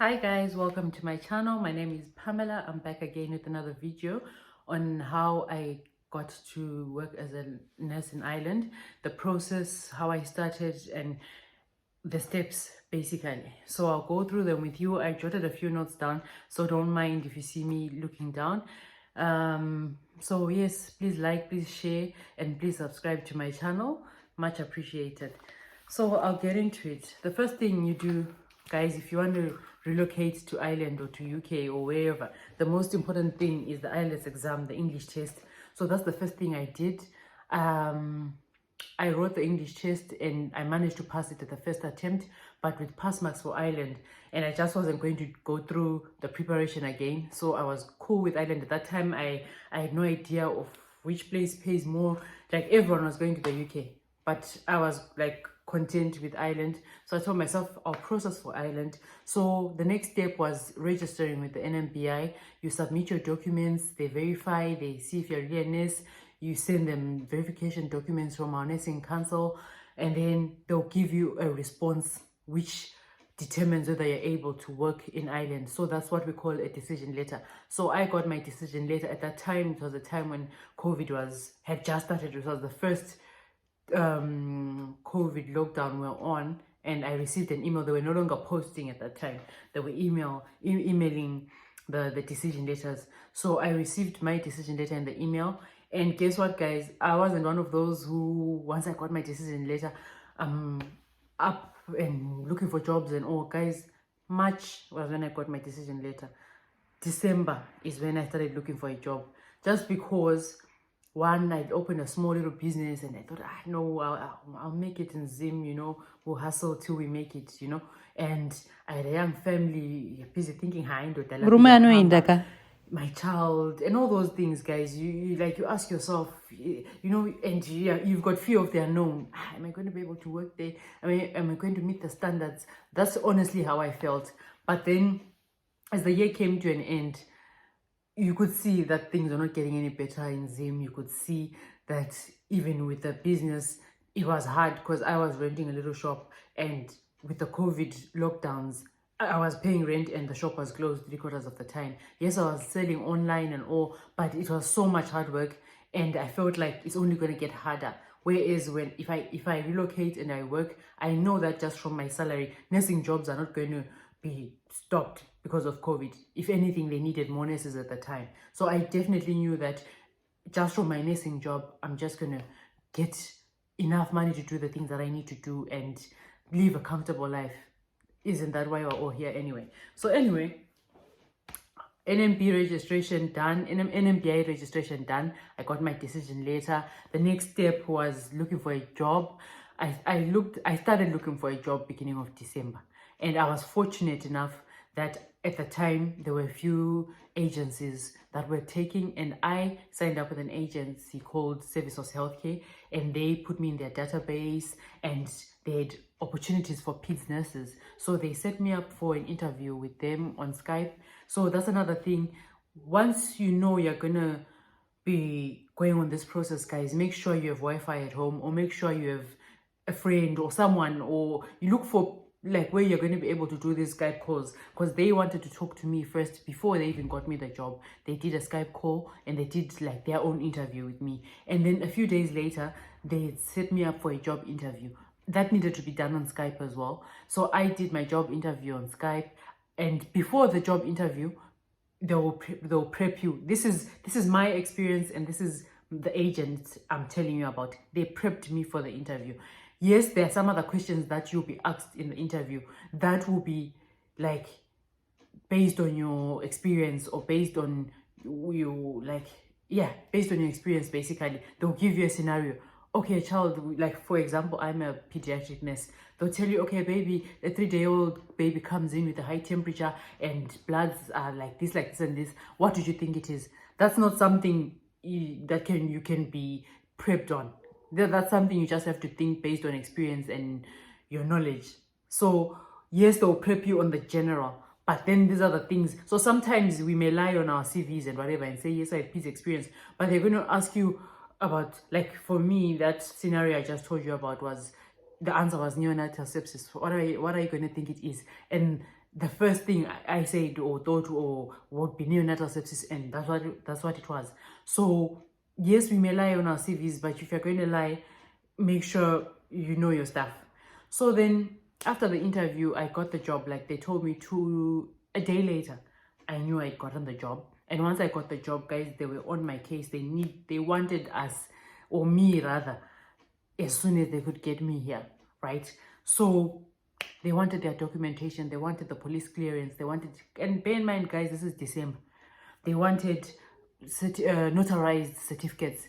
Hi guys, welcome to my channel. My name is Pamela. I'm back again with another video on how I got to work as a nurse in Ireland, the process, how I started, and the steps basically. So I'll go through them with you. I jotted a few notes down, so don't mind if you see me looking down. So yes, please like, please share, and please subscribe to my channel. Much appreciated. So I'll get into it. The first thing you do, guys, if you want to relocate to Ireland or to UK or wherever, the most important thing is the IELTS exam, the English test. So that's the first thing I did. I wrote the English test and I managed to pass it at the first attempt, but with pass marks for Ireland. And I just wasn't going to go through the preparation again. So I was cool with Ireland at that time. I had no idea of which place pays more. Like everyone was going to the UK, but I was like content with Ireland. So I told myself I'll process for Ireland. So the next step was registering with the Nmbi. You submit your documents, they verify, they see if you're really a nurse. You send them verification documents from our nursing council, and then they'll give you a response which determines whether you're able to work in Ireland. So that's what we call a decision letter. So I got my decision letter at that time. It was a time when COVID had just started. It was the first COVID lockdown we're on, and I received an email. They were no longer posting at that time. They were emailing the decision letters. So I received my decision letter in the email. And guess what, guys? I wasn't one of those who, once I got my decision letter, up and looking for jobs and all. Guys, March was when I got my decision letter. December is when I started looking for a job. Just because one, I'd opened a small little business and I thought, no, I'll make it in Zim, we'll hustle till we make it, And I had a young family, busy thinking, my child, and all those things, guys. You ask yourself, and you've got fear of the unknown. Am I going to be able to work there? Am I going to meet the standards? That's honestly how I felt. But then, as the year came to an end, you could see that things are not getting any better in Zim. You could see that even with the business, it was hard because I was renting a little shop, and with the COVID lockdowns, I was paying rent and the shop was closed 3/4 of the time. Yes, I was selling online and all, but it was so much hard work, and I felt like it's only going to get harder. Whereas if I relocate and I work, I know that just from my salary, nursing jobs are not going to be stopped because of COVID. If anything, they needed more nurses at the time. So I definitely knew that just from my nursing job, I'm just going to get enough money to do the things that I need to do and live a comfortable life. Isn't that why we're all here anyway? So anyway, NMB registration done, NMBI registration done. I got my decision letter. The next step was looking for a job. I started looking for a job beginning of December. And I was fortunate enough that at the time there were a few agencies that were taking, and I signed up with an agency called Services Healthcare, and they put me in their database, and they had opportunities for PIDS nurses. So they set me up for an interview with them on Skype. So that's another thing. Once you know you're gonna be going on this process, guys, make sure you have Wi-Fi at home, or make sure you have a friend or someone, or you look for like where you're going to be able to do these Skype calls, because they wanted to talk to me first before they even got me the job. They did a Skype call and they did like their own interview with me, and then a few days later they set me up for a job interview that needed to be done on Skype as well. So I did my job interview on Skype, and before the job interview they'll prep you. This is my experience, and this is the agent I'm telling you about. They prepped me for the interview. Yes, there are some other questions that you'll be asked in the interview that will be like based on your experience, or based on based on your experience. Basically, they'll give you a scenario. Okay, child, like for example, I'm a pediatric nurse. They'll tell you, okay, baby, a 3-day-old baby comes in with a high temperature and bloods are like this, and this. What do you think it is? That's not something you can be prepped on. That's something you just have to think based on experience and your knowledge. So yes, they'll prep you on the general, but then these are the things. So sometimes we may lie on our CVs and whatever and say, yes, I have PIDS experience, but they're going to ask you about, like for me, that scenario I just told you about, was the answer was neonatal sepsis. What are you going to think it is? And the first thing I said or thought or would be neonatal sepsis, and that's what it was. So yes, we may lie on our CVs, but if you're going to lie, make sure you know your stuff. So then after the interview, I got the job. Like they told me a day later, I knew I'd gotten the job. And once I got the job, guys, they were on my case. They wanted us, or me rather, as soon as they could get me here, right? So they wanted their documentation, they wanted the police clearance, they wanted, and bear in mind, guys, this is December. They wanted notarized certificates.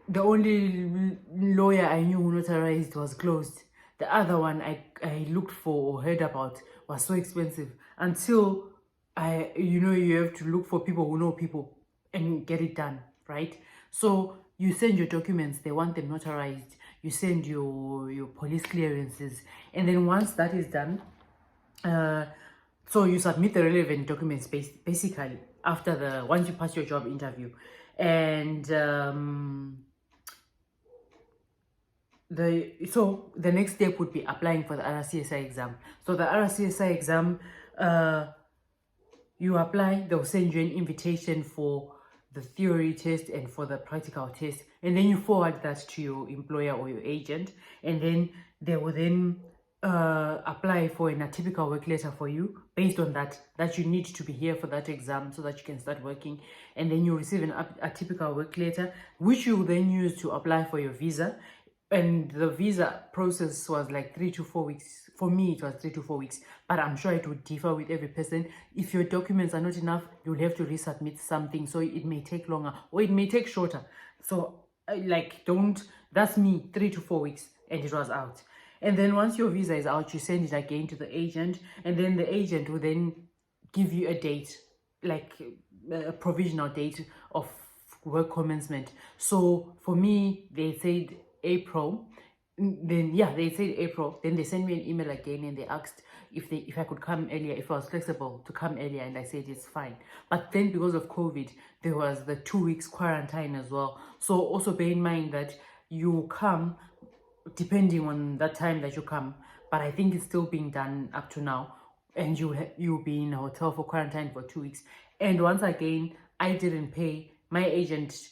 The only lawyer I knew who notarized was closed. The other one I looked for or heard about was so expensive. Until you have to look for people who know people and get it done, right? So you send your documents, they want them notarized. You send your police clearances, and then once that is done, so you submit the relevant documents basically once you pass your job interview, and the next step would be applying for the Rcsi exam. So the Rcsi exam, you apply, they'll send you an invitation for the theory test and for the practical test, and then you forward that to your employer or your agent, and then they will then apply for an atypical work letter for you based on that you need to be here for that exam so that you can start working, and then you receive an atypical work letter, which you will then use to apply for your visa. And the visa process was like 3 to 4 weeks. For me, it was 3 to 4 weeks, but I'm sure it would differ with every person. If your documents are not enough, you'll have to resubmit something. So it may take longer or it may take shorter. So that's me, 3 to 4 weeks, and it was out. And then once your visa is out, you send it again to the agent, and then the agent will then give you a date, like a provisional date of work commencement. So for me, they said April. Then they said April. Then they sent me an email again, and they asked if I could come earlier, if I was flexible to come earlier, and I said it's fine. But then because of COVID, there was the 2 weeks quarantine as well. So also bear in mind that you come depending on that time that you come, but I think it's still being done up to now, and you'll be in a hotel for quarantine for 2 weeks. And once again, I didn't pay. My agent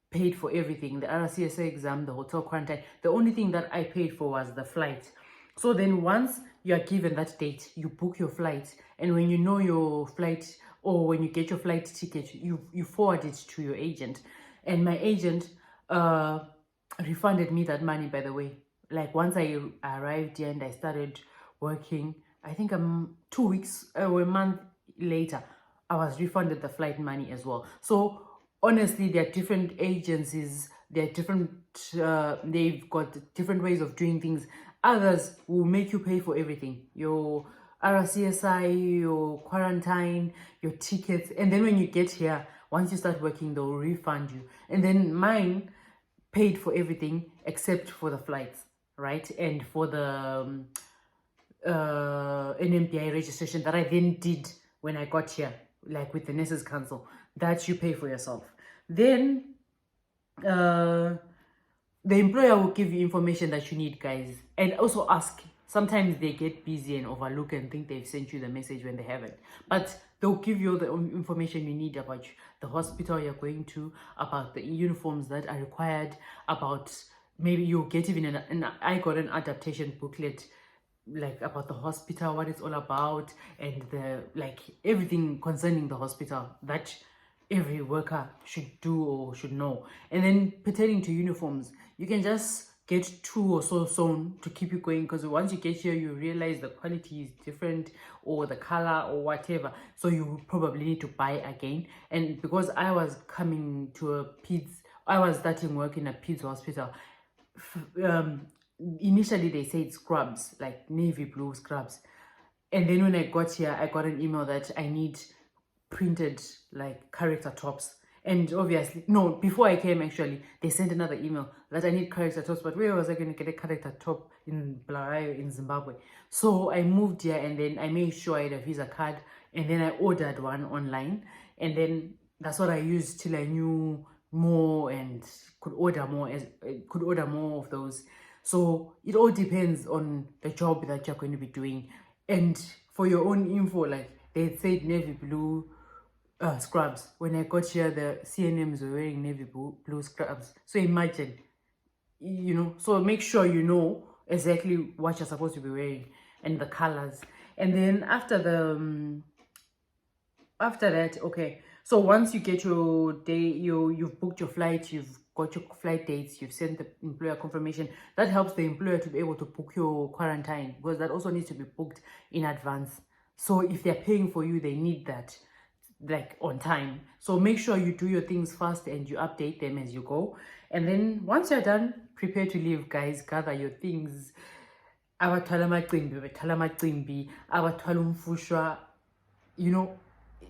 paid for everything, the Rcsi exam, the hotel quarantine. The only thing that I paid for was the flight. So then once you are given that date, you book your flight, and when you know your flight, or when you get your flight ticket, you forward it to your agent. And my agent refunded me that money, by the way. Like once I arrived here and I started working, I think 2 weeks or a month later, I was refunded the flight money as well. So honestly, there are different agencies, they've got different ways of doing things. Others will make you pay for everything, your Rcsi, your quarantine, your tickets, and then when you get here, once you start working, they'll refund you. And then mine paid for everything except for the flights, right? And for the Nmbi registration that I then did when I got here, like with the Nurses Council, that you pay for yourself. Then the employer will give you information that you need, guys, and also ask. Sometimes they get busy and overlook and think they've sent you the message when they haven't, but they'll give you all the information you need about the hospital you're going to, about the uniforms that are required, about maybe you'll get even I got an adaptation booklet, like about the hospital, what it's all about, and everything concerning the hospital that every worker should do or should know. And then pertaining to uniforms, you can just get 2 or so sewn to keep you going, because once you get here, you realize the quality is different, or the color or whatever, so you probably need to buy again. And because I was coming to I was starting work in a PIDS hospital, initially they said scrubs, like navy blue scrubs, and then when I got here, I got an email that I need printed like character tops. And obviously, no, before I came, actually, they sent another email that I need character tops, but where was I going to get a character top in Bulawayo, in Zimbabwe? So I moved here, and then I made sure I had a Visa card, and then I ordered one online, and then that's what I used till I knew more and could order more of those. So it all depends on the job that you're going to be doing. And for your own info, like they said navy blue scrubs. When I got here, the CNMs were wearing navy blue scrubs. So imagine, you know, so make sure you know exactly what you're supposed to be wearing and the colors. And then after that, okay, so once you get your day, you've booked your flight, you've got your flight dates, you've sent the employer confirmation, that helps the employer to be able to book your quarantine, because that also needs to be booked in advance. So if they're paying for you, they need that like on time. So make sure you do your things fast and you update them as you go. And then once you're done, prepare to leave, guys. Gather your things. Abathwala amacimbi, bethwala amacimbi, abathwala umfushwa, you know,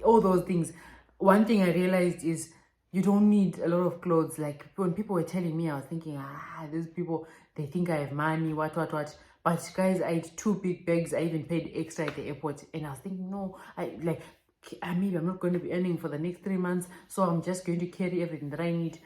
all those things. One thing I realized is you don't need a lot of clothes. Like when people were telling me, I was thinking, these people, they think I have money, what. But guys, I had 2 big bags. I even paid extra at the airport. And I was thinking, no, maybe I'm not going to be earning for the next 3 months. So I'm just going to carry everything that I need.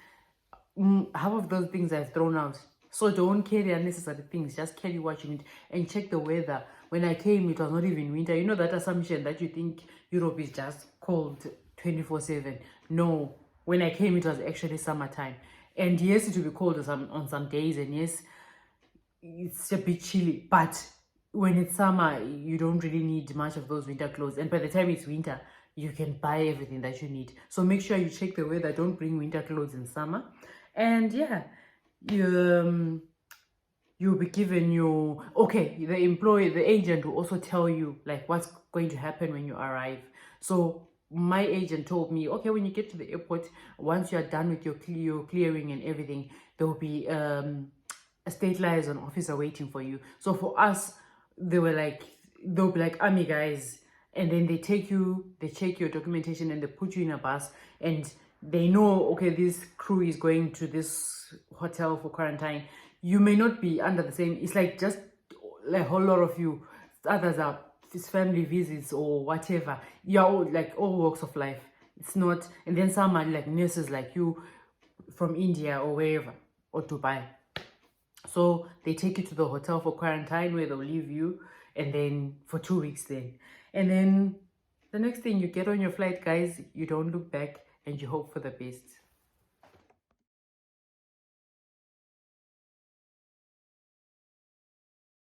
Half of those things I've thrown out. So don't carry unnecessary things. Just carry what you need and check the weather. When I came, it was not even winter. You know that assumption that you think Europe is just cold 24/7. No, when I came, it was actually summertime. And yes, it will be cold on some days. And yes, it's a bit chilly. But when it's summer, you don't really need much of those winter clothes. And by the time it's winter, you can buy everything that you need. So make sure you check the weather. Don't bring winter clothes in summer. And yeah, you'll be given your, okay, the agent will also tell you like what's going to happen when you arrive. So my agent told me, okay, when you get to the airport, once you're done with your clearing and everything, there will be a state liaison officer waiting for you. So for us, they'll be like, army guys, and then they check your documentation and they put you in a bus, and they know, okay, this crew is going to this hotel for quarantine. You may not be under the same, it's like just like a whole lot of you. Others are family visits or whatever. You're all, like all walks of life. It's not, and then some are like nurses like you from India or wherever, or Dubai. So they take you to the hotel for quarantine where they'll leave you, and then for 2 weeks then. And then the next thing, you get on your flight, guys, you don't look back and you hope for the best.